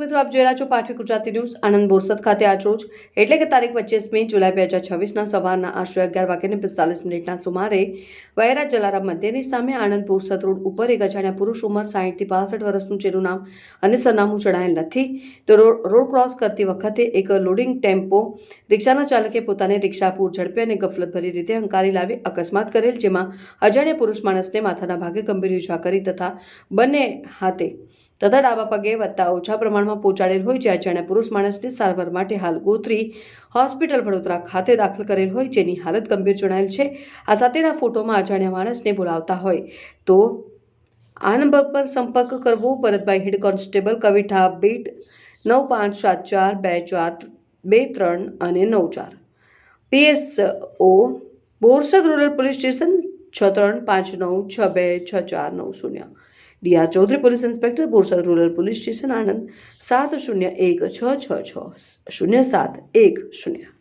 મિત્રો, આપ જોઈ રહ્યા છો પાઠવી ગુજરાતી ન્યૂઝ. આણંદ બોરસદ ખાતે આજરોજ એટલે કે તારીખ 25મી જુલાઈ 2026ના સવારના આશરે 11:45 સુમારે વહેરા જલારામ મંદિરની સામે આણંદ બોરસદ રોડ ઉપર એક અજાણ્યા પુરુષ ઉંમર 60 થી 62 વર્ષનું, જેનું નામ અને સરનામું જણાયેલ નથી, તો રોડ ક્રોસ કરતી વખતે એક લોડિંગ ટેમ્પો રિક્ષાના ચાલકે પોતાને રિક્ષા પૂર ઝડપે અને ગફલતભરી રીતે હંકારી લાવી અકસ્માત કરેલ, જેમાં અજાણ્યા પુરુષ માણસને માથાના ભાગે ગંભીર ઈજા કરી તથા બંને હાથે તથા ડાબા પગે વત્તા ઓછા પ્રમાણમાં પહોંચાડેલ હોય, જે અજાણ્યા પુરુષ માણસને સારવાર માટે હાલ ગોત્રી હોસ્પિટલ વડોદરા ખાતે દાખલ કરેલ હોય, જેની હાલત ગંભીર જણાયેલ છે. આ સાથેના ફોટોમાં અજાણ્યા માણસને બોલાવતા હોય તો આ નંબર પર સંપર્ક કરવો. Bharatbhai, head constable, Kavitha beat 9574 2423 અને 94. PSO Borsad rural police station 6359626490. DR Chaudhary, police inspector, Borsad rural police station, Anand 7016660710.